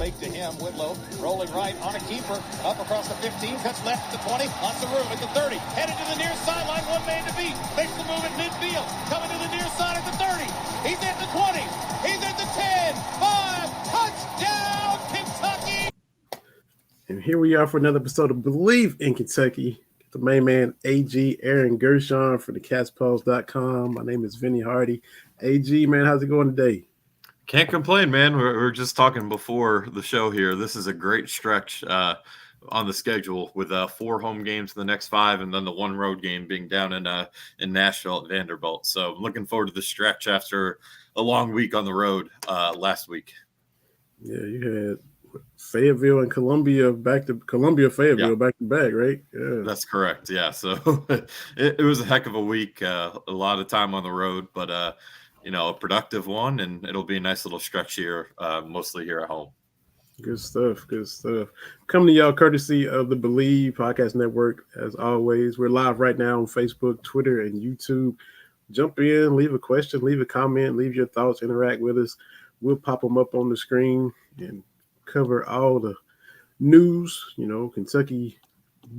fake to him. Whitlow rolling right on a keeper. Up across the 15. Cuts left at the 20. Lots of room at the 30. Headed to the near sideline. One man to beat. Makes the move at midfield. Coming to the near side at the 30. He's at the 20. He's at the 10. 5. Touchdown, Kentucky. And here we are for another episode of Believe in Kentucky. The main man, AG Aaron Gershon for the CatsPulse.com. My name is Vinny Hardy. AG, man, how's it going today? Can't complain, man. We're just talking before the show here. This is a great stretch on the schedule with 4 home games in the next 5, and then the 1 road game being down in Nashville at Vanderbilt. So I'm looking forward to the stretch after a long week on the road last week. Yeah, you had Fayetteville and Fayetteville back to back, right? Yeah, that's correct. Yeah, so it was a heck of a week. A lot of time on the road, but a productive one, and it'll be a nice little stretch here, mostly here at home. Good stuff. Coming to y'all courtesy of the Believe Podcast Network. As always, we're live right now on Facebook, Twitter, and YouTube. Jump in, leave a question, leave a comment, leave your thoughts, interact with us. We'll pop them up on the screen and cover all the news. Kentucky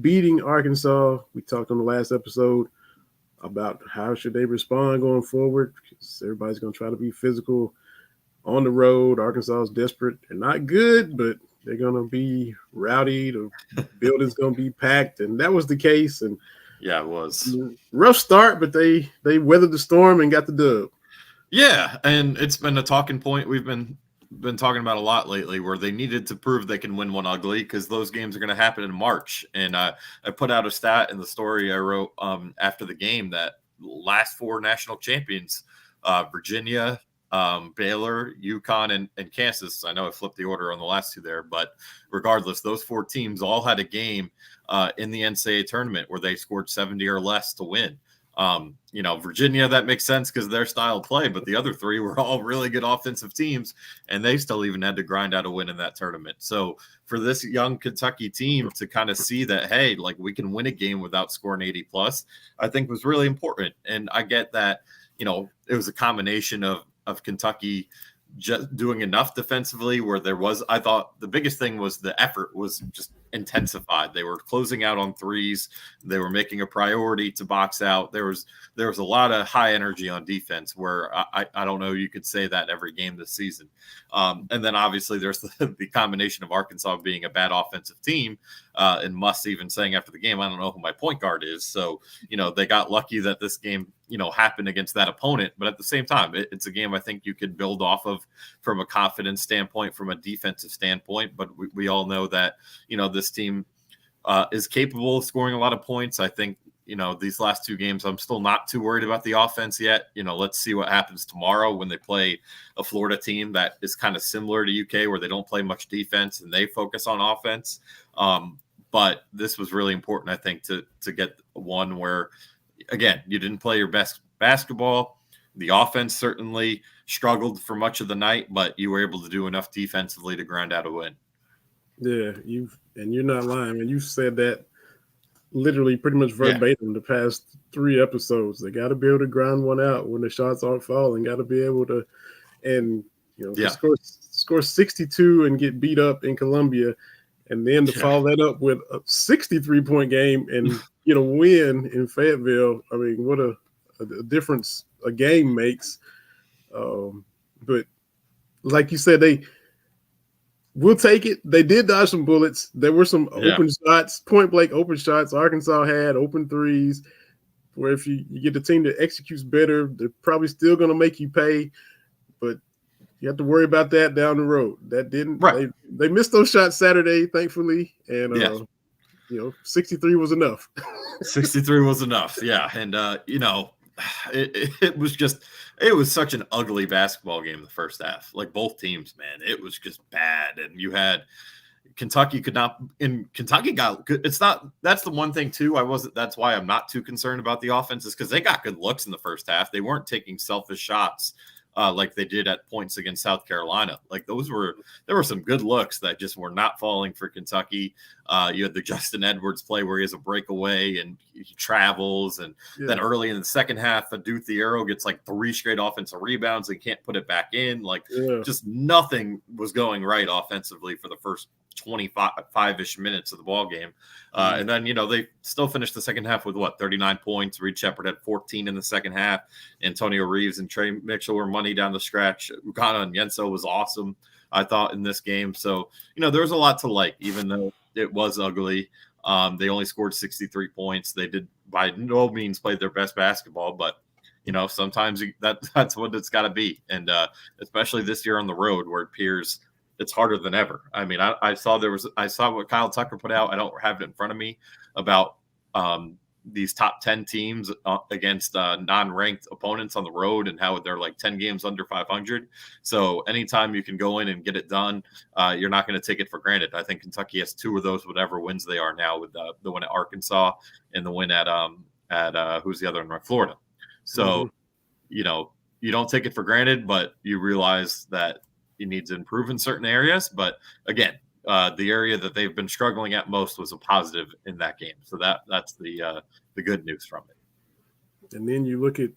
beating Arkansas. We talked on the last episode about how should they respond going forward, because everybody's going to try to be physical on the road. Arkansas is desperate. They're not good, but they're going to be rowdy. The building's going to be packed, and that was the case. And yeah, it was rough start, but they weathered the storm and got the dub. Yeah, and it's been a talking point we've been talking about a lot lately, where they needed to prove they can win one ugly, because those games are going to happen in March. And I put out a stat in the story I wrote after the game that last 4 national champions, Virginia, Baylor, UConn, and Kansas. I know I flipped the order on the last 2 there, but regardless, those 4 teams all had a game in the NCAA tournament where they scored 70 or less to win. Virginia, that makes sense because their style of play, but the other 3 were all really good offensive teams, and they still even had to grind out a win in that tournament. So for this young Kentucky team to kind of see that, hey, like, we can win a game without scoring 80 plus, I think was really important. And I get that, it was a combination of Kentucky just doing enough defensively where I thought the biggest thing was the effort was just intensified. They were closing out on threes. They were making a priority to box out. There was a lot of high energy on defense where I don't know, you could say that every game this season. And then obviously there's the combination of Arkansas being a bad offensive team, and Muss even saying after the game, I don't know who my point guard is. So, they got lucky that this game, happened against that opponent. But at the same time, it's a game I think you could build off of from a confidence standpoint, from a defensive standpoint. But we all know that, this team is capable of scoring a lot of points. I think, these last 2 games, I'm still not too worried about the offense yet. Let's see what happens tomorrow when they play a Florida team that is kind of similar to UK, where they don't play much defense and they focus on offense. But this was really important, I think, to get one where, again, you didn't play your best basketball. The offense certainly struggled for much of the night, but you were able to do enough defensively to grind out a win. Yeah, you're not lying, man. You said that literally pretty much verbatim the past 3 episodes. They got to be able to grind one out when the shots aren't falling. Got to be able to, and score 62 and get beat up in Columbia, and then to follow that up with a 63-point game and get a win in Fayetteville. I mean, what a difference a game makes. But like you said, we'll take it. They did dodge some bullets. There were some open shots, point blank open shots. Arkansas had open threes where if you get the team that executes better, they're probably still going to make you pay. But you have to worry about that down the road. That didn't. Right. They missed those shots Saturday, thankfully, and 63 was enough. 63 was enough. Yeah, and it was such an ugly basketball game in the first half. Like, both teams, man, it was just bad. And you had Kentucky got good. That's the one thing too. That's why I'm not too concerned about the offense, is because they got good looks in the first half. They weren't taking selfish shots like they did at points against South Carolina. Like there were some good looks that just were not falling for Kentucky. You had the Justin Edwards play where he has a breakaway and he travels, and then early in the second half, Adu Thiero gets like 3 straight offensive rebounds and can't put it back in. Like just nothing was going right offensively for the first 25-ish minutes of the ball game. And then, they still finished the second half with 39 points. Reed Shepherd had 14 in the second half. Antonio Reeves and Trey Mitchell were money down the stretch. Ugana and Yenso was awesome, I thought, in this game. So, there was a lot to like, even though it was ugly. They only scored 63 points. They did by no means play their best basketball, but sometimes that's what it's got to be. And especially this year on the road where it appears it's harder than ever. I mean, I saw what Kyle Tucker put out. I don't have it in front of me about these top 10 teams against non-ranked opponents on the road and how they're like 10 games under 500. So anytime you can go in and get it done, you're not going to take it for granted. I think Kentucky has 2 of those, whatever wins they are now, with the win at Arkansas and the win at who's the other one, Florida. So, you don't take it for granted, but you realize that you need to improve in certain areas. But again, the area that they've been struggling at most was a positive in that game. So that's the good news from it. And then you look at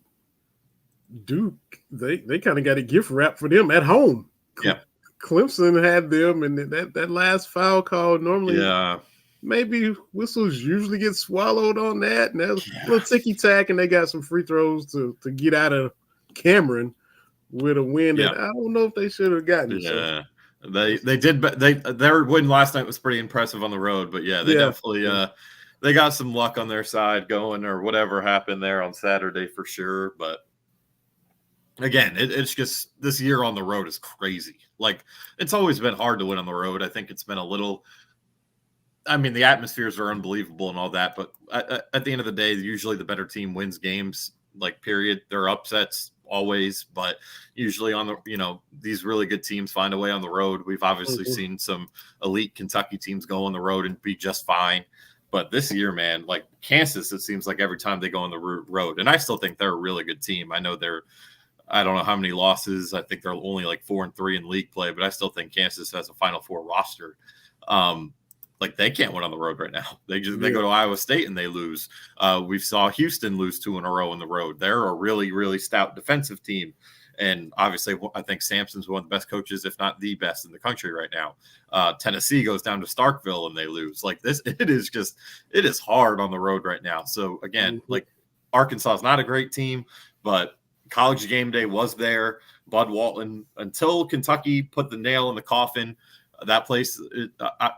Duke, they kind of got a gift wrap for them at home. Yeah. Clemson had them, and that last foul call normally maybe whistles usually get swallowed on that. And that was a little ticky-tack, and they got some free throws to get out of Cameron with a win that I don't know if they should have gotten. Yeah. So. They did, but their win last night was pretty impressive on the road. But they definitely they got some luck on their side going, or whatever happened there on Saturday for sure. But again, it's just this year on the road is crazy. Like, it's always been hard to win on the road. I think it's been a little. I mean, the atmospheres are unbelievable and all that, but at the end of the day, usually the better team wins games. Like, period. There are upsets always, but usually on the these really good teams find a way on the road. We've obviously seen some elite Kentucky teams go on the road and be just fine, but this year, man, like Kansas, it seems like every time they go on the road, and I still think they're a really good team. I know I don't know how many losses. I think they're only like 4-3 in league play, but I still think Kansas has a Final Four roster. Like, they can't win on the road right now. They go to Iowa State and they lose. We saw Houston lose 2 in a row on the road. They're a really, really stout defensive team. And obviously, I think Sampson's one of the best coaches, if not the best in the country right now. Tennessee goes down to Starkville and they lose. Like, this, it is hard on the road right now. So again, like, Arkansas is not a great team, but College Game Day was there. Bud Walton, until Kentucky put the nail in the coffin, that place,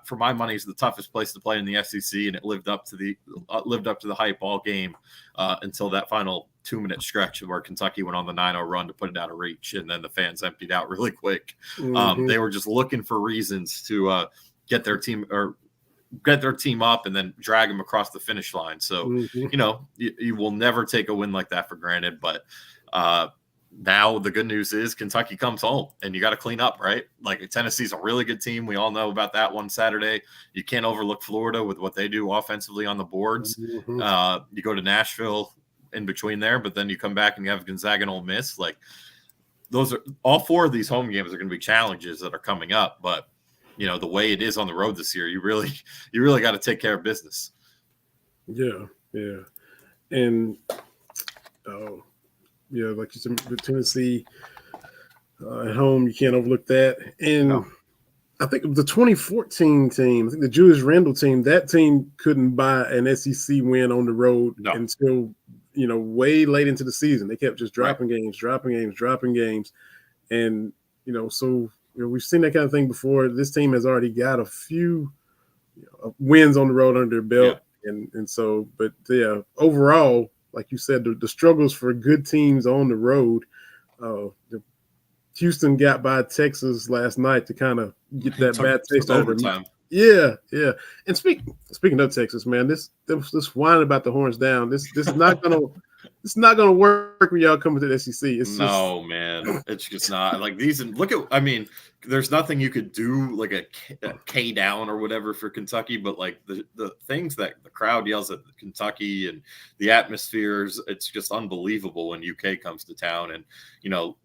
for my money, is the toughest place to play in the SEC, and it lived up to the hype all game until that final 2-minute stretch where Kentucky went on the 9-0 run to put it out of reach, and then the fans emptied out really quick. They were just looking for reasons to get their team up and then drag them across the finish line. So you will never take a win like that for granted, but. Now the good news is Kentucky comes home and you got to clean up, right? Like, Tennessee's a really good team. We all know about that one Saturday. You can't overlook Florida with what they do offensively on the boards. You go to Nashville in between there, but then you come back and you have Gonzaga and Ole Miss. Like, those are all 4 of these home games are going to be challenges that are coming up. But the way it is on the road this year, you really got to take care of business. Yeah, and like you said, with Tennessee at home, you can't overlook that. And I think the 2014 team, I think the Julius Randle team, that team couldn't buy an SEC win on the road until, way late into the season. They kept just dropping games. And, so we've seen that kind of thing before. This team has already got a few wins on the road under their belt. Yeah. And so, but overall, like you said, the struggles for good teams on the road. Houston got by Texas last night to kind of get that bad taste out of them. Yeah. And speaking of Texas, man, this whine about the horns down. This is not gonna it's not going to work when y'all come to the SEC. Man, it's just not like these. And look at, I mean, there's nothing you could do like a K down or whatever for Kentucky, but like the things that the crowd yells at Kentucky and the atmospheres, it's just unbelievable when UK comes to town. And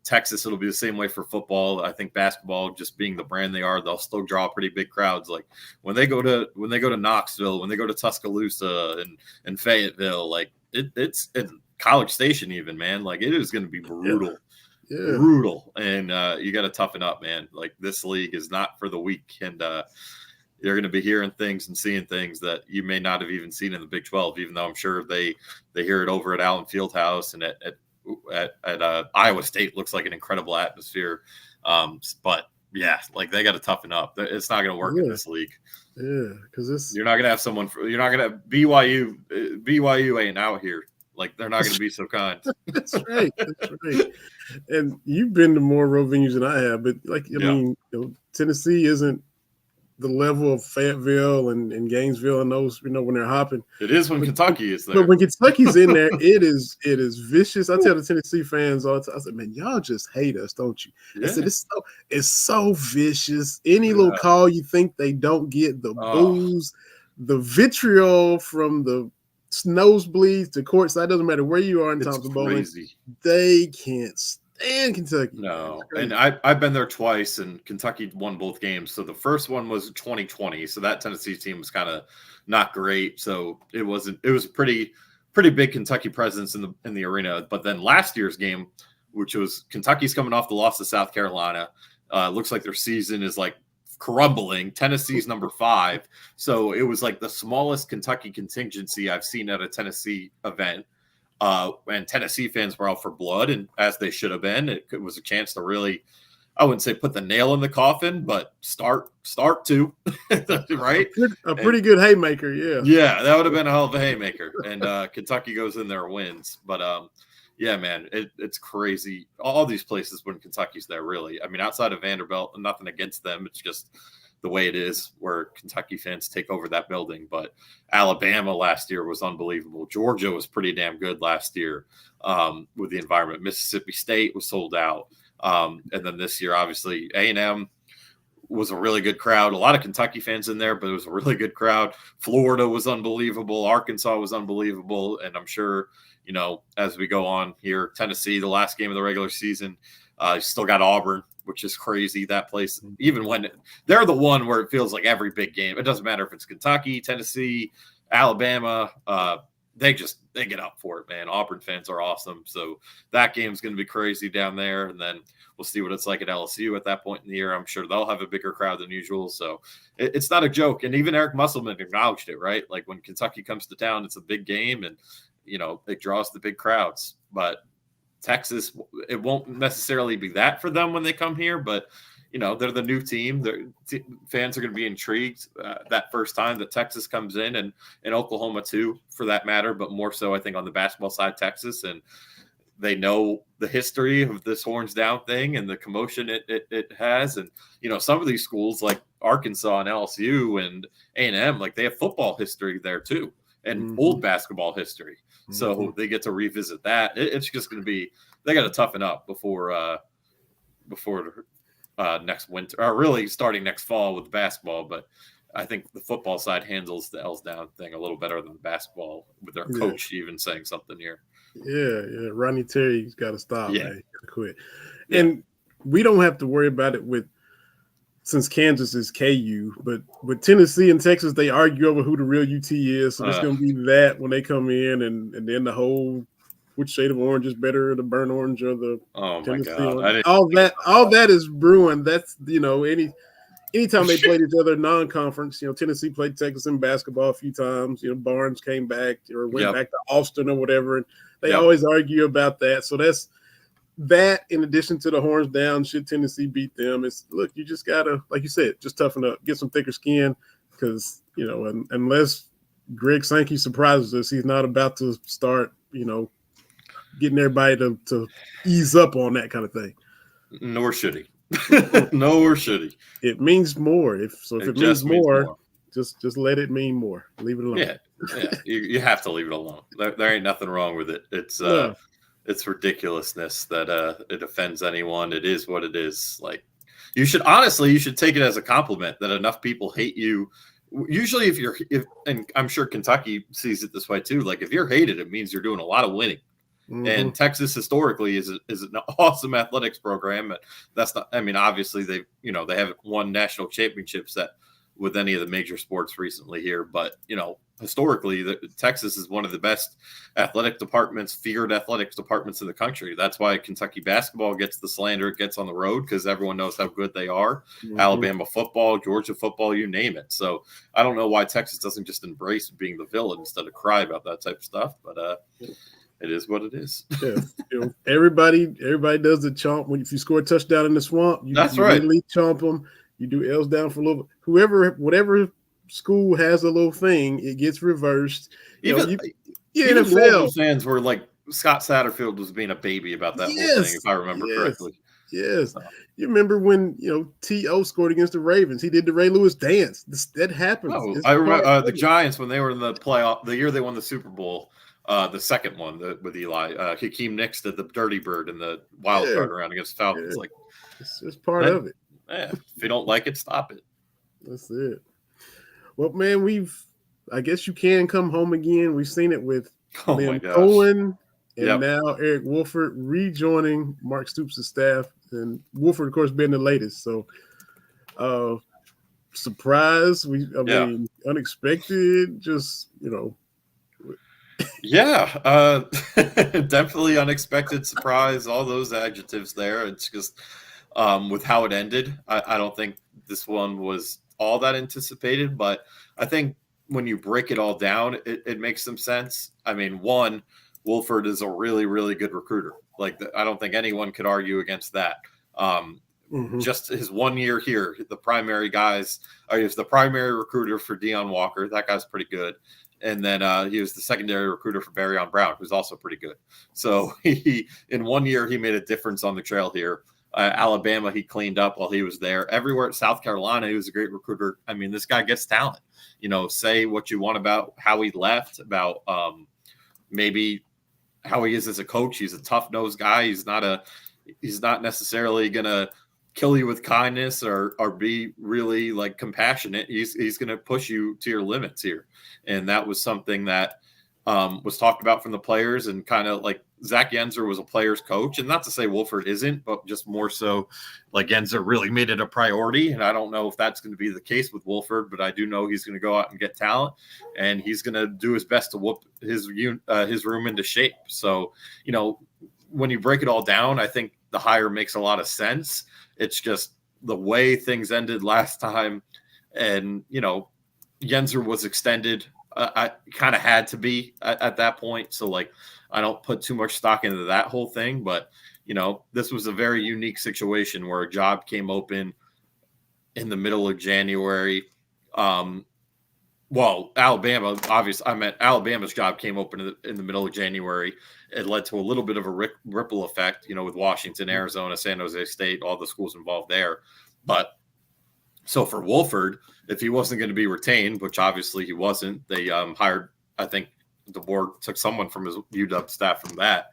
Texas, it'll be the same way for football. I think basketball, just being the brand they are, they'll still draw pretty big crowds. Like when they go to Knoxville, when they go to Tuscaloosa and Fayetteville, like it's College Station, even, man, like it is going to be brutal. Yeah. Brutal, and you got to toughen up, man. Like this league is not for the weak, and you're going to be hearing things and seeing things that you may not have even seen in the Big 12. Even though I'm sure they hear it over at Allen Fieldhouse and at Iowa State, looks like an incredible atmosphere. But yeah, like they got to toughen up. It's not going to work in this league. Yeah, because you're not going to have someone. You're not going to BYU. BYU ain't out here. Like they're not going to be so kind. That's right. That's right. And you've been to more road venues than I have, but I mean, Tennessee isn't the level of Fayetteville and Gainesville and those, when they're hopping. It is when Kentucky is there. But when Kentucky's in there, it is vicious. I tell the Tennessee fans all the time, I said, man, y'all just hate us, don't you? Yeah. I said, it's so vicious. Any little call you think they don't get, the boos, the vitriol from the nosebleeds to courtside, doesn't matter where you are in Thompson Bowling. They can't stand Kentucky. No, and I've been there twice, and Kentucky won both games. So the first one was 2020, so that Tennessee team was kind of not great. So it was a pretty big Kentucky presence in the arena. But then last year's game, which was Kentucky's coming off the loss to South Carolina, looks like their season is like crumbling. Tennessee's number 5. So it was like the smallest Kentucky contingency I've seen at a Tennessee event. And Tennessee fans were out for blood, and as they should have been. It was a chance to really, I wouldn't say put the nail in the coffin, but start to, right? A pretty good haymaker, yeah. Yeah, that would have been a hell of a haymaker. And Kentucky goes in there and wins. But yeah, man, it's crazy. All these places when Kentucky's there, really. I mean, outside of Vanderbilt, nothing against them. It's just the way it is where Kentucky fans take over that building. But Alabama last year was unbelievable. Georgia was pretty damn good last year with the environment. Mississippi State was sold out. And then this year, obviously, A&M was a really good crowd. A lot of Kentucky fans in there, but it was a really good crowd. Florida was unbelievable. Arkansas was unbelievable. And I'm sure, as we go on here, Tennessee, the last game of the regular season, still got Auburn, which is crazy. That place, even when they're the one where it feels like every big game, it doesn't matter if it's Kentucky, Tennessee, Alabama, they get up for it, man. Auburn fans are awesome. So that game's going to be crazy down there. And then we'll see what it's like at LSU at that point in the year. I'm sure they'll have a bigger crowd than usual. So it's not a joke. And even Eric Musselman acknowledged it, right? Like when Kentucky comes to town, it's a big game and, it draws the big crowds. But Texas, it won't necessarily be that for them when they come here, but they're the new team. Fans are going to be intrigued that first time that Texas comes in, and Oklahoma too, for that matter, but more so I think on the basketball side, Texas, and they know the history of this horns down thing and the commotion it has, and some of these schools like Arkansas and LSU and A&M, like they have football history there too, and old basketball history. So they get to revisit that. It's just going to be, they got to toughen up before next winter, or really starting next fall with basketball. But I think the football side handles the L's down thing a little better than the basketball, with their coach even saying something here. Yeah. Ronnie Terry's got to stop. Yeah. Man. Quit. Yeah. And we don't have to worry about it since Kansas is KU, but with Tennessee and Texas, they argue over who the real UT is. So there's going to be that when they come in, and then the whole which shade of orange is better, the burnt orange or the Tennessee orange. All that is brewing. That's anytime they played each other non-conference. Tennessee played Texas in basketball a few times. Barnes came back or went back to Austin or whatever, and they always argue about that. So that's. That, in addition to the horns down, should Tennessee beat them, you just gotta, like you said, just toughen up, get some thicker skin, because unless Greg Sankey surprises us, he's not about to start, getting everybody to ease up on that kind of thing. Nor should he. Nor should he. It means more. If it means more, just let it mean more. Leave it alone. Yeah, Yeah, you have to leave it alone. There ain't nothing wrong with it. It's ridiculousness that it offends anyone. It is what it is. Like, you should take it as a compliment that enough people hate you. Usually, and I'm sure Kentucky sees it this way too. Like, if you're hated, it means you're doing a lot of winning. Mm-hmm. And Texas historically is an awesome athletics program. That's not. I mean, obviously they haven't won national championships with any of the major sports recently here, but historically, Texas is one of the best feared athletics departments in the country. That's why Kentucky basketball gets the slander it gets on the road, because everyone knows how good they are. Mm-hmm. Alabama football, Georgia football, you name it. So I don't know why Texas doesn't just embrace being the villain instead of cry about that type of stuff. But it is what it is. Yeah, everybody does the chomp. If you score a touchdown in the swamp, you really chomp them. You do L's down for a little bit. Whatever school has a little thing, it gets reversed. Even NFL fans were like, Scott Satterfield was being a baby about that whole thing, if I remember correctly. Yes. You remember when T.O. scored against the Ravens? He did the Ray Lewis dance. That happens. Oh, I remember the Giants when they were in the playoff, the year they won the Super Bowl. The second one with Eli, Hakeem Nicks did the Dirty Bird in the wild card round against Falcons. Yeah. Like, it's just part of it. Yeah, if you don't like it, stop it. That's it. Well, man, I guess you can come home again. We've seen it with Coen and now Eric Wolford rejoining Mark Stoops' staff, and Wolford, of course, being the latest. So, surprise. Mean, unexpected. Just Yeah, definitely unexpected surprise. All those adjectives there. It's just with how it ended. I don't think this one was all that anticipated, but I think when you break it all down, it makes some sense. I mean, one, Wolford is a really, really good recruiter. Like, I don't think anyone could argue against that. Just his 1 year here, the primary guys, he was the primary recruiter for Deion Walker. That guy's pretty good. And then he was the secondary recruiter for Barryon Brown, who's also pretty good. So in 1 year, he made a difference on the trail here. Alabama, he cleaned up while he was there. Everywhere at South Carolina, he was a great recruiter. I mean, this guy gets talent. Say what you want about how he left, about maybe how he is as a coach. He's a tough-nosed guy. He's not necessarily going to kill you with kindness or be really like compassionate. He's going to push you to your limits here. And that was something that was talked about from the players, and kind of like Zach Yenser was a player's coach, and not to say Wolford isn't, but just more so like Yenser really made it a priority. And I don't know if that's going to be the case with Wolford, but I do know he's going to go out and get talent, and he's going to do his best to whoop his room into shape. So, when you break it all down, I think the hire makes a lot of sense. It's just the way things ended last time, and Yenser was extended. I kind of had to be at that point, so like I don't put too much stock into that whole thing. But this was a very unique situation where a job came open in the middle of January. Well, Alabama, obviously, I meant Alabama's job came open in the middle of January. It led to a little bit of a ripple effect, with Washington, Arizona, San Jose State, all the schools involved there. But so for Wolford, if he wasn't going to be retained, which obviously he wasn't, they hired, I think the board took someone from his UW staff from that.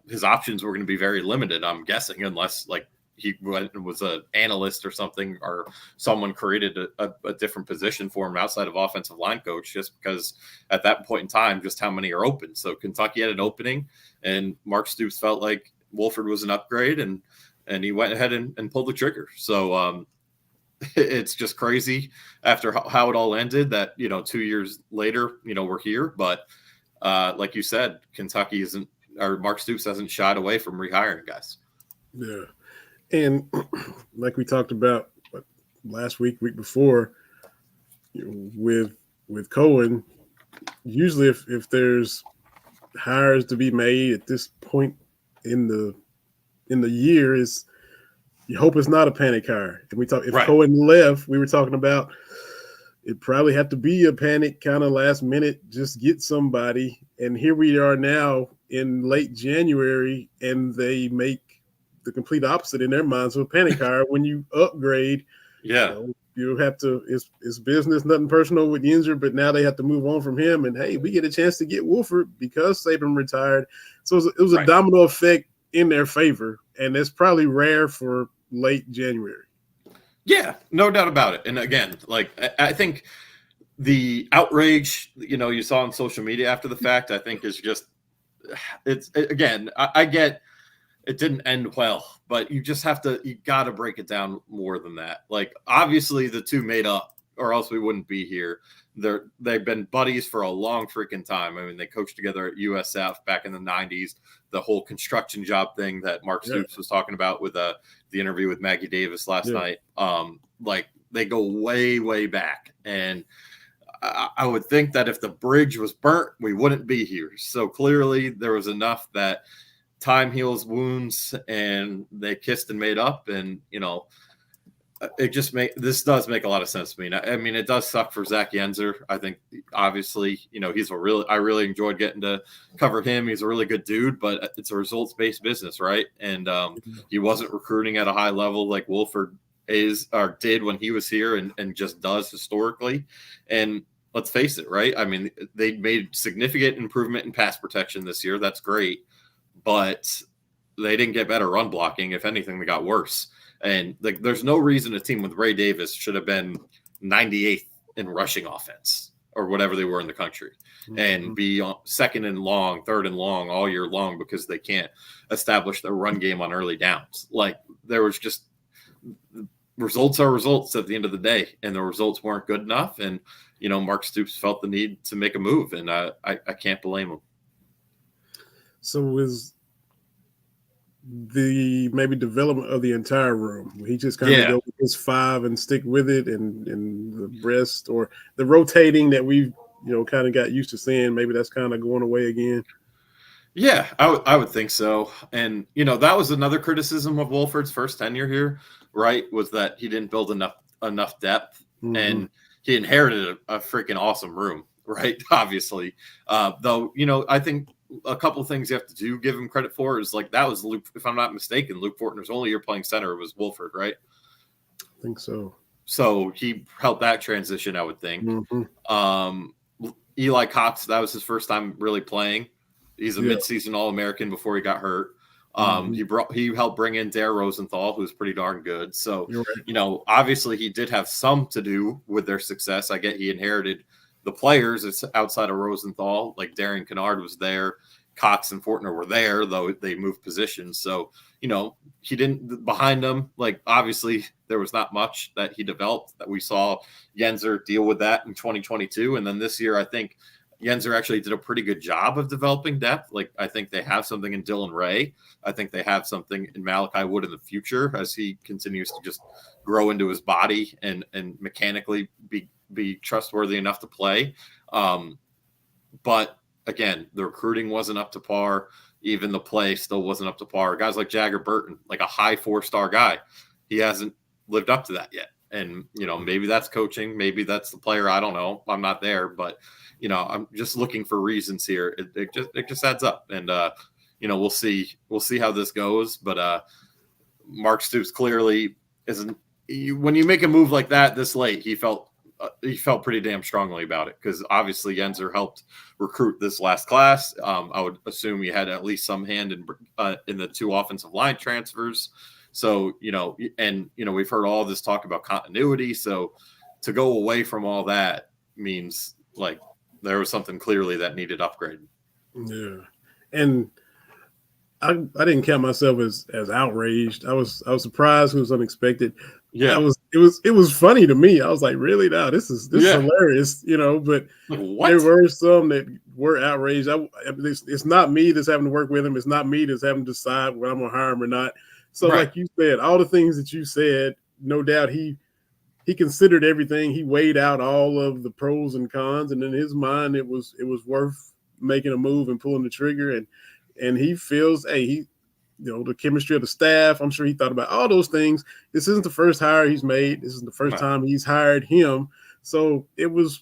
His options were going to be very limited, I'm guessing, unless like he was an analyst or something, or someone created a different position for him outside of offensive line coach, just because at that point in time, just how many are open. So Kentucky had an opening, and Mark Stoops felt like Wolford was an upgrade, and he went ahead and pulled the trigger. So it's just crazy after how it all ended that, 2 years later, we're here. But like you said, Kentucky Mark Stoops hasn't shied away from rehiring guys. Yeah. And like we talked about last week before, with Coen, usually if there's hires to be made at this point in the year, is you hope it's not a panic hire. And Coen left, we were talking about it probably have to be a panic kind of last minute, just get somebody. And here we are now in late January, and they make the complete opposite in their minds of a panic hire when you upgrade Yeah. You have to. It's business, nothing personal with Yenzer, but now they have to move on from him. And hey, we get a chance to get Wolford because Saban retired. So it was a domino effect in their favor, and it's probably rare for late January. Yeah, no doubt about it. And again, like I think the outrage, you saw on social media after the fact, I think is just I get it didn't end well, but you got to break it down more than that. Like, obviously the two made up or else we wouldn't be here. They've been buddies for a long freaking time. I mean, they coached together at USF back in the 90s, the whole construction job thing that Mark Stoops was talking about with the interview with Maggie Davis last night. Like, they go way, way back. And I would think that if the bridge was burnt, we wouldn't be here. So clearly there was enough that time heals wounds, and they kissed and made up. And, this does make a lot of sense to me. I mean, it does suck for Zach Yenzer. I think obviously, I really enjoyed getting to cover him. He's a really good dude, but it's a results-based business, right? And he wasn't recruiting at a high level like Wolford did when he was here and just does historically. And let's face it, right? I mean, they made significant improvement in pass protection this year. That's great, but they didn't get better run blocking. If anything, they got worse. And there's no reason a team with Ray Davis should have been 98th in rushing offense or whatever they were in the country, and be second and long, third and long all year long because they can't establish their run game on early downs. Like, there was just results are results at the end of the day, and the results weren't good enough. And, Mark Stoops felt the need to make a move, and I can't blame him. So is the maybe development of the entire room? He just kind of go with his 5 and stick with it, and the rest, or the rotating that we've kind of got used to seeing, maybe that's kind of going away again. Yeah, I would think so. And that was another criticism of Wolford's first tenure here, right? Was that he didn't build enough depth, and he inherited a freaking awesome room, right? Obviously, though, I think a couple of things you have to give him credit for is, like, that was Luke, if I'm not mistaken, Luke Fortner's only year playing center was Wolford, right? I think so. So he helped that transition, I would think. Eli Cox, that was his first time really playing. He's a midseason All-American before he got hurt. He helped bring in Dare Rosenthal, who's pretty darn good. So, obviously he did have some to do with their success. I get he inherited the players. It's outside of Rosenthal, like Darian Kennard was there. Cox and Fortner were there, though they moved positions. So, he didn't behind them. Like, obviously there was not much that he developed that we saw Yenzer deal with that in 2022. And then this year, I think Yenzer actually did a pretty good job of developing depth. Like, I think they have something in Dylan Ray. I think they have something in Malachi Wood in the future as he continues to just grow into his body and mechanically be trustworthy enough to play. But again, the recruiting wasn't up to par. Even the play still wasn't up to par. Guys like Jagger Burton, like a high 4-star guy, he hasn't lived up to that yet. And, maybe that's coaching. Maybe that's the player. I don't know. I'm not there, but I'm just looking for reasons here. It just adds up. And, we'll see how this goes. But Mark Stoops clearly isn't. When you make a move like that this late, he felt pretty damn strongly about it, because obviously Yenzer helped recruit this last class. I would assume he had at least some hand in the 2 offensive line transfers. So, we've heard all this talk about continuity. So to go away from all that means, like, there was something clearly that needed upgrading. Yeah. And I didn't count myself as outraged. I was surprised. It was unexpected. Yeah. It was funny to me. I was like, really? Now this is hilarious, but there were some that were outraged. It's not me that's having to work with him. It's not me that's having to decide whether I'm going to hire him or not. So like you said, all the things that you said, no doubt he considered everything. He weighed out all of the pros and cons, and in his mind, it was worth making a move and pulling the trigger. And he feels, the chemistry of the staff. I'm sure he thought about all those things. This isn't the first hire he's made. This is the first time he's hired him. So it was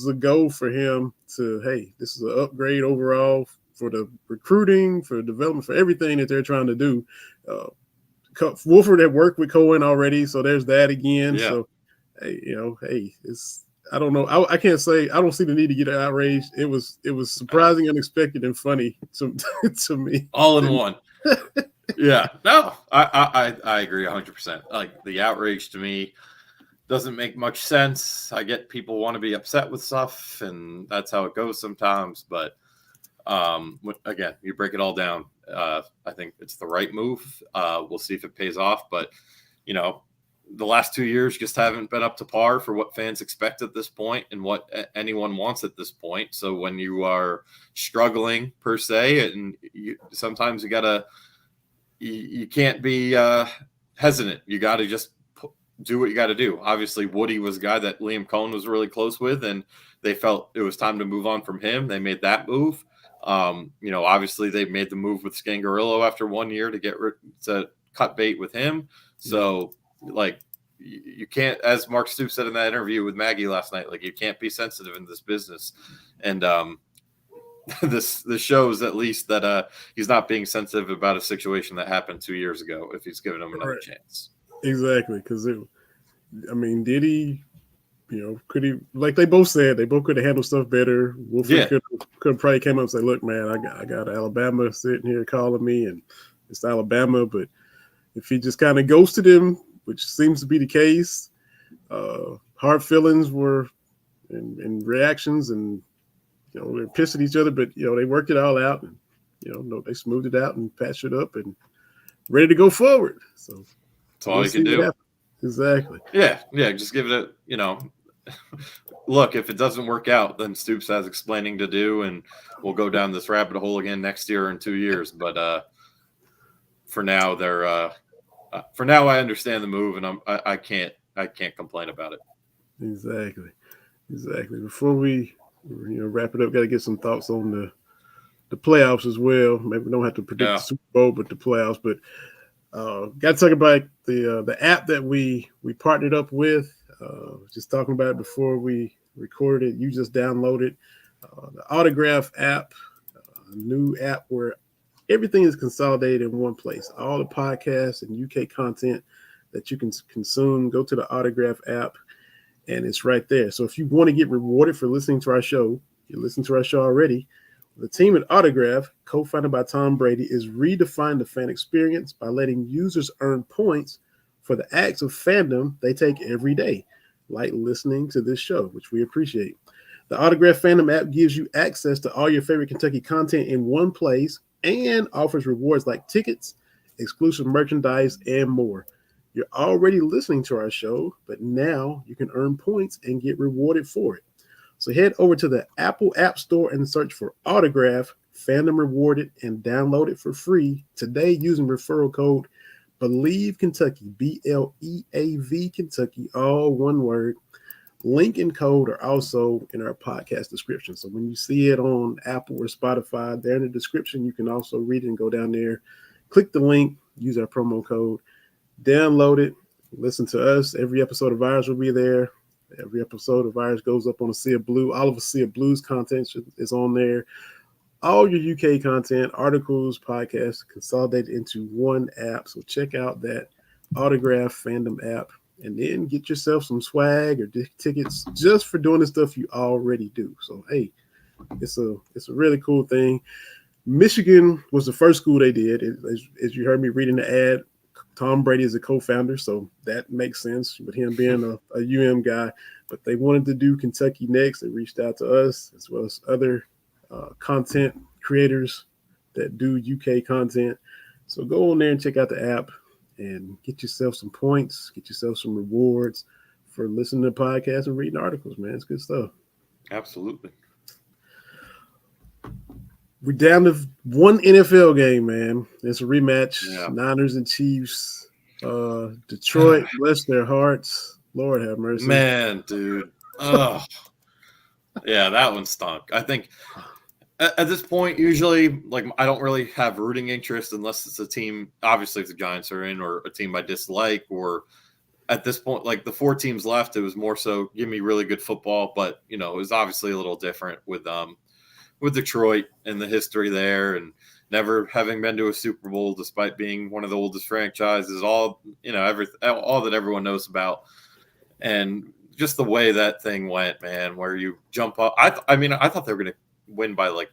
a go for him to, hey, this is an upgrade overall for the recruiting, for the development, for everything that they're trying to do. Wolford had worked with Coen already, so there's that again. Yeah. So, hey, it's I don't know. I can't say I don't see the need to get outraged. It was surprising, unexpected, and funny to me. All in one. Yeah. No, I agree 100%. Like the outrage to me doesn't make much sense. I get people want to be upset with stuff, and that's how it goes sometimes. But again, you break it all down. I think it's the right move. We'll see if it pays off. But the last 2 years just haven't been up to par for what fans expect at this point and what anyone wants at this point. So when you are struggling per se, and sometimes you can't be hesitant. You got to just do what you got to do. Obviously, Woody was a guy that Liam Coen was really close with, and they felt it was time to move on from him. They made that move. Obviously they made the move with Scangarillo after 1 year to cut bait with him. So like you can't, as Mark Stoops said in that interview with Maggie last night, like you can't be sensitive in this business. And this shows at least that he's not being sensitive about a situation that happened 2 years ago if he's given him another chance. Exactly, because did he? Could he? Like they both said, they both could have handled stuff better. Wolford could probably came up and say, "Look, man, I got Alabama sitting here calling me, and it's Alabama." But if he just kind of ghosted him, which seems to be the case, hard feelings were and reactions, and they're pissed at each other. But they worked it all out, and they smoothed it out and patched it up, and ready to go forward. So. That's all you can do. Exactly. Yeah. Just give it look, if it doesn't work out, then Stoops has explaining to do, and we'll go down this rabbit hole again next year or in 2 years. But for now, I understand the move, and I can't complain about it. Exactly. Before we wrap it up, got to get some thoughts on the playoffs as well. Maybe we don't have to predict the Super Bowl, but the playoffs. But got to talk about the app that we partnered up with. Just talking about it before we recorded it. You just downloaded the Autograph app, a new app where everything is consolidated in one place. All the podcasts and UK content that you can consume, go to the Autograph app, and it's right there. So if you want to get rewarded for listening to our show, you listen to our show already. The team at Autograph, co-founded by Tom Brady, is redefining the fan experience by letting users earn points for the acts of fandom they take every day, like listening to this show, which we appreciate. The Autograph Fandom app gives you access to all your favorite Kentucky content in one place and offers rewards like tickets, exclusive merchandise, and more. You're already listening to our show, but now you can earn points and get rewarded for it. So head over to the Apple App Store and search for Autograph Fandom Rewarded and download it for free today using referral code Believe Kentucky, BLEAV Kentucky, all one word. Link and code are also in our podcast description. So when you see it on Apple or Spotify, there in the description, you can also read it and go down there, click the link, use our promo code, download it, listen to us. Every episode of ours will be there. Every episode of ours goes up on a Sea of Blue. All of a Sea of Blues content is on there. All your UK content, articles, podcasts, consolidated into one app. So check out that Autograph Fandom app and then get yourself some swag or tickets just for doing the stuff you already do. So, hey, it's a really cool thing. Michigan was the first school they did. As you heard me reading the ad, Tom Brady is a co-founder, so that makes sense with him being a UM guy. But they wanted to do Kentucky next. They reached out to us as well as other content creators that do UK content. So go on there and check out the app and get yourself some points, get yourself some rewards for listening to podcasts and reading articles, man. It's good stuff. Absolutely. We're down to one NFL game, man. It's a rematch. Yeah. Niners and Chiefs. Detroit, bless their hearts. Lord have mercy. Man, dude. Oh. Yeah, that one stunk. I think at this point, usually, like, I don't really have rooting interest unless it's a team, obviously if the Giants are in, or a team I dislike, or at this point, like the 4 teams left, it was more so give me really good football, but, it was obviously a little different with Detroit and the history there. And never having been to a Super Bowl, despite being one of the oldest franchises, all that everyone knows about. And just the way that thing went, man, where you jump up. I thought they were going to win by like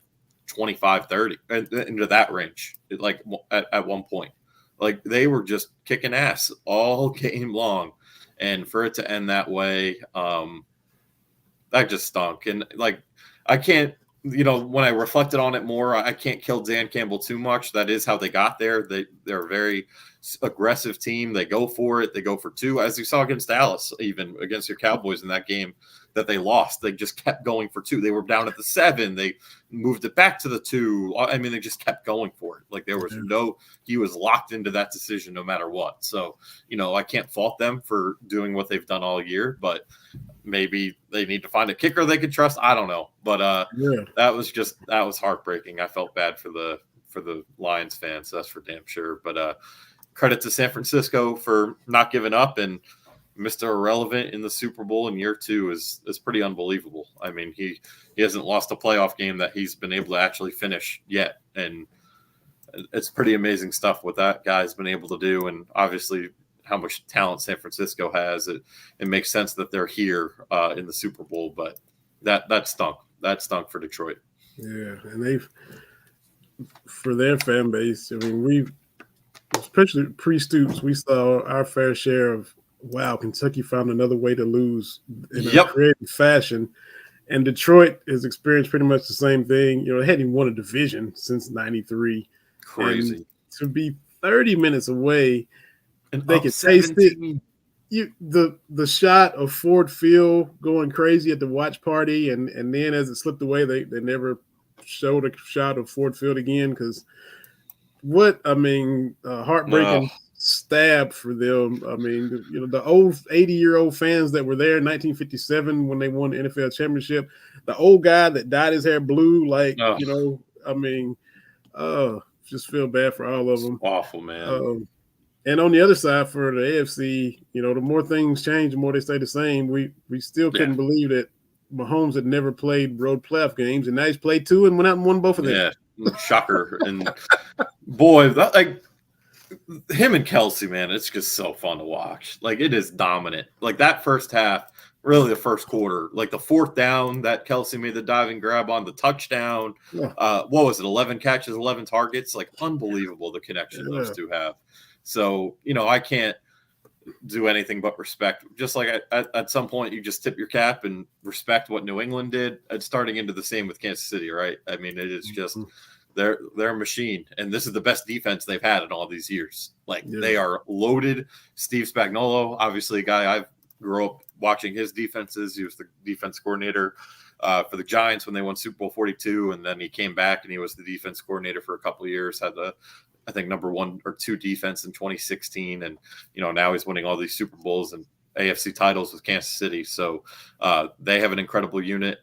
25, 30 into that range, like at one point. Like they were just kicking ass all game long. And for it to end that way, that just stunk. And like, I can't, when I reflected on it more, I can't kill Dan Campbell too much. That is how they got there. They're a very aggressive team. They go for it. They go for two, as you saw against Dallas, even against your Cowboys in that game that they lost. They just kept going for two. They were down at the 7. They moved it back to the 2. I mean, they just kept going for it. Like there was he was locked into that decision no matter what. So, I can't fault them for doing what they've done all year, but maybe they need to find a kicker they could trust. I don't know. But that was heartbreaking. I felt bad for the Lions fans. That's for damn sure. But credit to San Francisco for not giving up, and Mr. Irrelevant in the Super Bowl in year 2 is pretty unbelievable. I mean, he hasn't lost a playoff game that he's been able to actually finish yet. And it's pretty amazing stuff what that guy's been able to do. And obviously how much talent San Francisco has, it makes sense that they're here in the Super Bowl, but that stunk. That stunk for Detroit. Yeah. And for their fan base, I mean, especially pre-Stoops, we saw our fair share of, wow, Kentucky found another way to lose in a creative fashion. And Detroit has experienced pretty much the same thing. They hadn't even won a division since 93. Crazy. And to be 30 minutes away, and they could taste it. The shot of Ford Field going crazy at the watch party, and then as it slipped away, they never showed a shot of Ford Field again because heartbreaking stab for them. I mean, the old 80-year-old fans that were there in 1957 when they won the NFL championship, the old guy that dyed his hair blue, just feel bad for all of them. It's awful, man. And on the other side for the AFC, the more things change, the more they stay the same. We still couldn't believe that Mahomes had never played road playoff games, and now he's played 2 and went out and won both of them. Yeah, shocker. And boy, him and Kelsey, man, it's just so fun to watch. Like it is dominant. Like that first half, really the first quarter, like the 4th down that Kelsey made the diving grab on, the touchdown. Yeah. What was it? 11 catches, 11 targets. Like unbelievable the connection those two have. So, I can't do anything but respect. Just like at some point, you just tip your cap and respect what New England did. It's starting into the same with Kansas City, right? I mean, it is just they're a machine, and this is the best defense they've had in all these years. Like they are loaded. Steve Spagnuolo, obviously a guy I grew up watching his defenses. He was the defense coordinator for the Giants when they won Super Bowl 42, and then he came back and he was the defense coordinator for a couple of years. Had I think number 1 or 2 defense in 2016. And, now he's winning all these Super Bowls and AFC titles with Kansas City. So they have an incredible unit.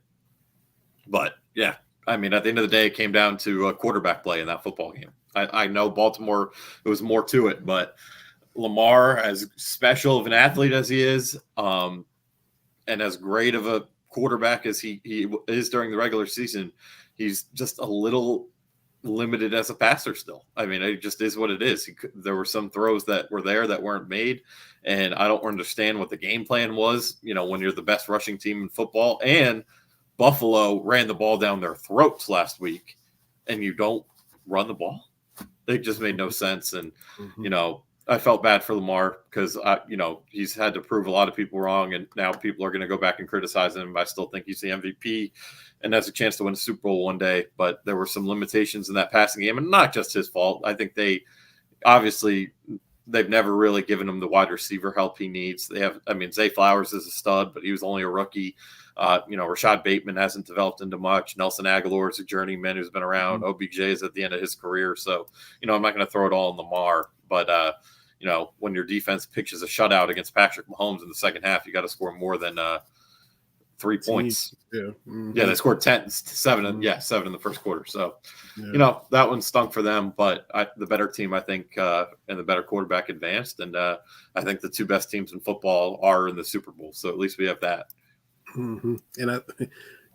But yeah, I mean, at the end of the day, it came down to quarterback play in that football game. I know Baltimore, it was more to it, but Lamar, as special of an athlete as he is, and as great of a quarterback as he is during the regular season, he's just a little limited as a passer still. I mean, it just is what it is. There were some throws that were there that weren't made, and I don't understand what the game plan was, when you're the best rushing team in football, and Buffalo ran the ball down their throats last week, and you don't run the ball. It just made no sense. And, I felt bad for Lamar because, he's had to prove a lot of people wrong, and now people are going to go back and criticize him. I still think he's the MVP and has a chance to win a Super Bowl one day, but there were some limitations in that passing game, and not just his fault. I think they've never really given him the wide receiver help he needs. Zay Flowers is a stud, but he was only a rookie. Rashad Bateman hasn't developed into much. Nelson Aguilar is a journeyman who's been around. OBJ is at the end of his career. So, I'm not going to throw it all on Lamar, but, when your defense pitches a shutout against Patrick Mahomes in the second half, you got to score more than 3 points. Yeah. Yeah, they scored 7 in the first quarter. So, that one stunk for them, but the better team, I think, and the better quarterback advanced. And I think the 2 best teams in football are in the Super Bowl. So at least we have that. Mm-hmm. And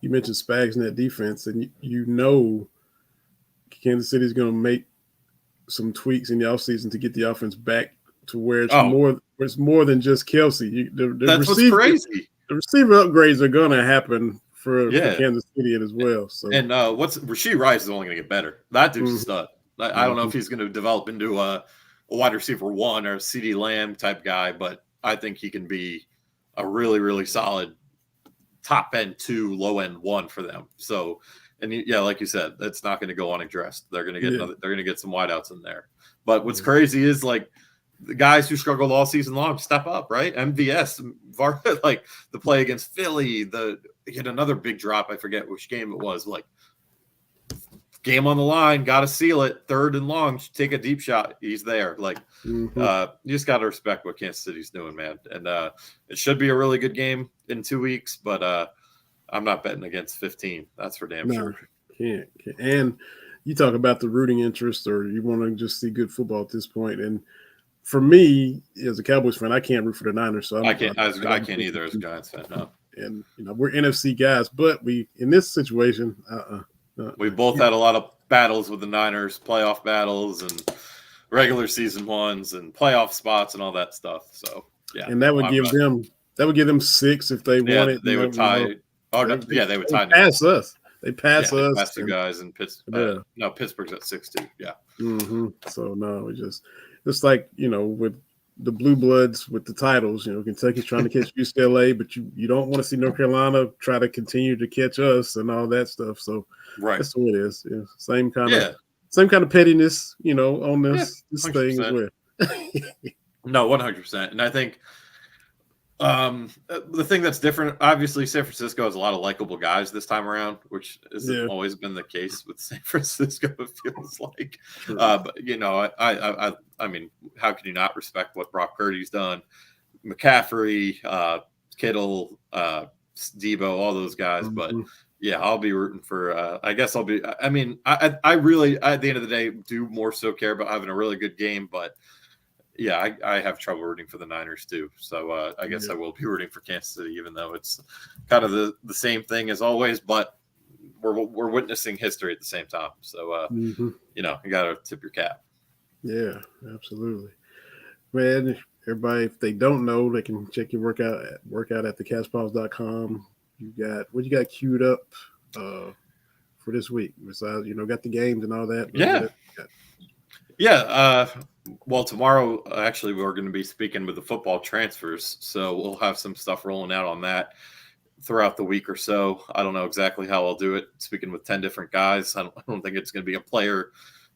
you mentioned Spags in that defense, and Kansas City is going to make some tweaks in the offseason to get the offense back to where it's more than just Kelsey. That's what's crazy. The receiver upgrades are going to happen for Kansas City as well. So Rashee Rice is only going to get better. That dude's a stud. I don't know if he's going to develop into a wide receiver 1 or a CeeDee Lamb type guy, but I think he can be a really, really solid top end 2, low end 1 for them. So, and like you said, that's not going to go unaddressed. They're going to get they're going to get some wideouts in there. But what's crazy is like the guys who struggled all season long step up, right? MVS, like the play against Philly, he had another big drop. I forget which game it was. Like game on the line, got to seal it. 3rd and long, take a deep shot. He's there. Like you just got to respect what Kansas City's doing, man. And it should be a really good game in 2 weeks, but I'm not betting against 15. That's for damn sure. Can't. And you talk about the rooting interest, or you want to just see good football at this point. And for me, as a Cowboys fan, I can't root for the Niners. So I can't either as a Giants fan. No. And we're NFC guys, but in this situation, we both had a lot of battles with the Niners, playoff battles and regular season ones, and playoff spots and all that stuff. So yeah, and that would give them 6 if they wanted. They would tie. They would tie. Pass us. They pass us. Pass the guys in Pittsburgh. No, Pittsburgh's at 6 too. Yeah. So no, it's like with the blue bloods with the titles. Kentucky's trying to catch UCLA, but you don't want to see North Carolina try to continue to catch us and all that stuff. So that's the way it is. Yeah. Same kind of pettiness, on this thing as well. No, 100%. And I think the thing that's different, obviously, San Francisco has a lot of likable guys this time around, which hasn't always been the case with San Francisco. It feels like, but I mean, how can you not respect what Brock Purdy's done? McCaffrey, Kittle, Debo, all those guys. But yeah, I'll be rooting for. I guess I'll be. I mean, I really, at the end of the day, do more so care about having a really good game, but. Yeah, I have trouble rooting for the Niners too. So I guess I will be rooting for Kansas City, even though it's kind of the same thing as always. But we're witnessing history at the same time. So you got to tip your cap. Yeah, absolutely, man. Everybody, if they don't know, they can check your workout at thecastpause.com. What you got queued up for this week? Besides, got the games and all that. Well, tomorrow, actually, we're going to be speaking with the football transfers, so we'll have some stuff rolling out on that throughout the week or so. I don't know exactly how I'll do it, speaking with 10 different guys. I don't think it's going to be a player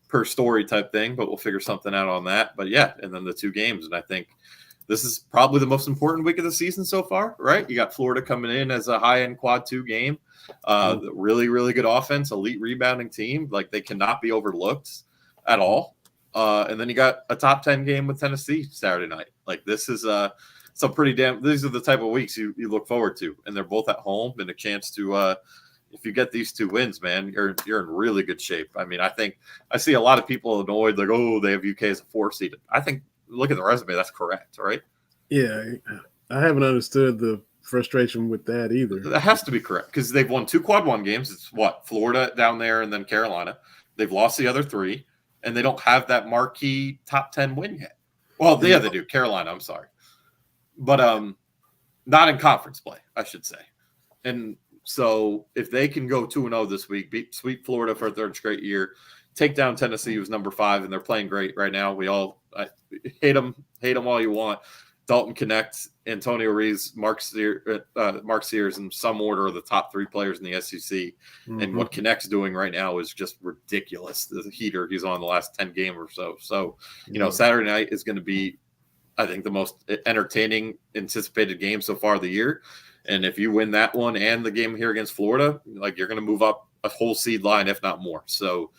per story type thing, but we'll figure something out on that. But yeah, and then the 2 games, and I think this is probably the most important week of the season so far, right? You got Florida coming in as a high-end quad 2 game, really, really good offense, elite rebounding team. Like, they cannot be overlooked at all. And then you got a top 10 game with Tennessee Saturday night. Like, this is these are the type of weeks you look forward to, and they're both at home, and a chance to if you get these 2 wins, man, you're in really good shape. I mean, I think I see a lot of people annoyed, like, oh, they have UK as a 4 seed. I think look at the resume, that's correct, right? Yeah, I haven't understood the frustration with that either. That has to be correct, because they've won 2 quad 1 games. It's Florida down there and then Carolina. They've lost the other 3. And they don't have that marquee top 10 win yet. Well, they do. Carolina, I'm sorry. But not in conference play, I should say. And so if they can go 2-0 this week, sweep Florida for a 3rd straight year, take down Tennessee, who's number 5, and they're playing great right now. We all hate them all you want. Dalton Connect, Antonio Reeves, Mark Sears, in some order are the top 3 players in the SEC. And what Connect's doing right now is just ridiculous. The heater he's on the last 10 games or so. So, Saturday night is going to be, I think, the most entertaining, anticipated game so far of the year. And if you win that one and the game here against Florida, like, you're going to move up a whole seed line, if not more. So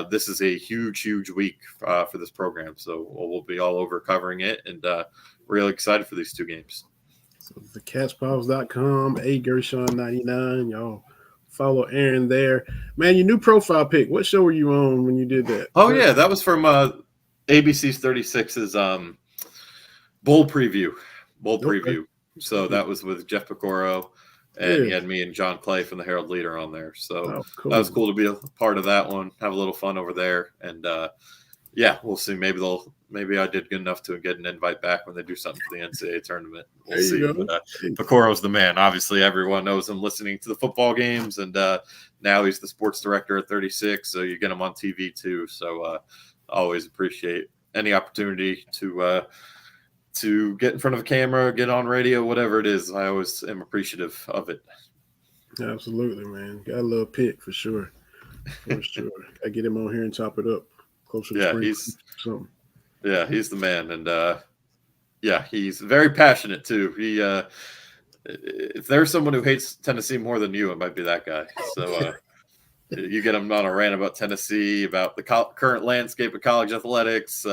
this is a huge, huge week for this program. So we'll be all over covering it, and really excited for these 2 games. So thecastpause.com, Gershon99. Y'all follow Aaron there. Man, your new profile pic. What show were you on when you did that? Oh, yeah. That was from ABC's 36's Bowl preview. So that was with Jeff Picoro and he had me and John Clay from the Herald Leader on there. So cool. That was cool to be a part of that one. Have a little fun over there, and we'll see. Maybe I did good enough to get an invite back when they do something for the NCAA tournament. We'll see. But Picoro's the man. Obviously, everyone knows him listening to the football games, and now he's the sports director at 36. So you get him on TV too. So always appreciate any opportunity to get in front of a camera, get on radio, whatever it is. I always am appreciative of it. Absolutely, man. Got a little pick for sure. For sure. I get him on here and chop it up closer to spring. He's the man. And he's very passionate too. He if there's someone who hates Tennessee more than you, it might be that guy. So you get him on a rant about Tennessee, about the current landscape of college athletics.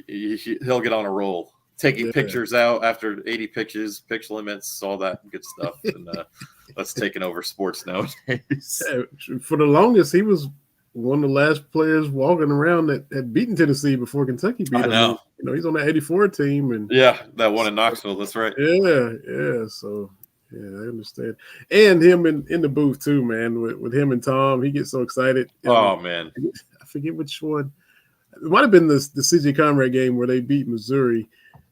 He'll get on a roll, taking pictures out after 80 pitches, pitch limits, all that good stuff. And that's taking over sports nowadays. For the longest, he was one of the last players walking around that had beaten Tennessee before Kentucky beat him. I know. He's on the 84 team. And that one in Knoxville. That's right. Yeah. So, I understand. And him in the booth too, man, with him and Tom. He gets so excited. Oh, man. I forget which one. It might have been the CJ Conrad game where they beat Missouri,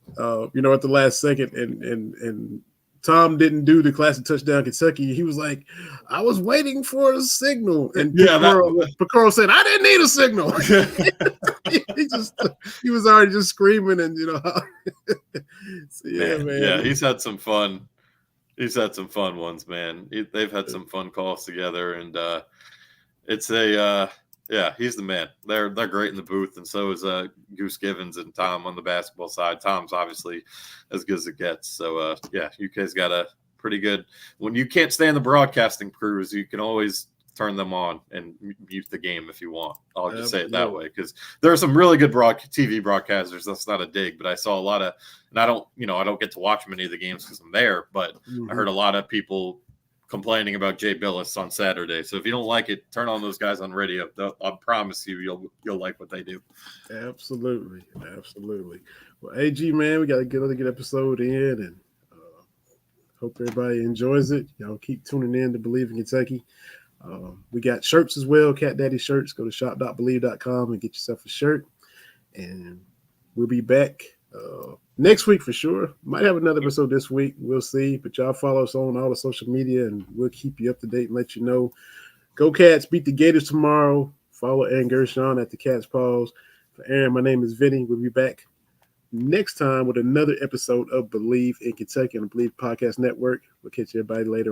at the last second, and Tom didn't do the classic touchdown Kentucky. He was like, I was waiting for a signal. And Picoro said, I didn't need a signal. he was already just screaming and man. Yeah, he's had some fun. He's had some fun ones, man. They've had some fun calls together, and it's he's the man. They're great in the booth, and so is Goose Givens and Tom on the basketball side. Tom's obviously as good as it gets. So you guys got a pretty good. When you can't stand the broadcasting crews, you can always turn them on and mute the game if you want. I'll just say it that way, because there are some really good TV broadcasters. That's not a dig, but I saw a lot of, and I don't get to watch many of the games because I'm there, but I heard a lot of people complaining about Jay Billis on Saturday. So if you don't like it, turn on those guys on radio. I promise you'll like what they do. Absolutely. Well, AG, man, we got to get another good episode in, and hope everybody enjoys it. Keep tuning in to Believe in Kentucky. We got shirts as well, Cat Daddy shirts. Go to shop.believe.com and get yourself a shirt. And we'll be back next week for sure. Might have another episode this week. We'll see. But y'all follow us on all the social media, and we'll keep you up to date and let you know. Go Cats, beat the Gators tomorrow. Follow Aaron Gershon at the Cats Pause. For Aaron, my name is Vinny. We'll be back next time with another episode of Believe in Kentucky on the Believe Podcast Network. We'll catch everybody later on.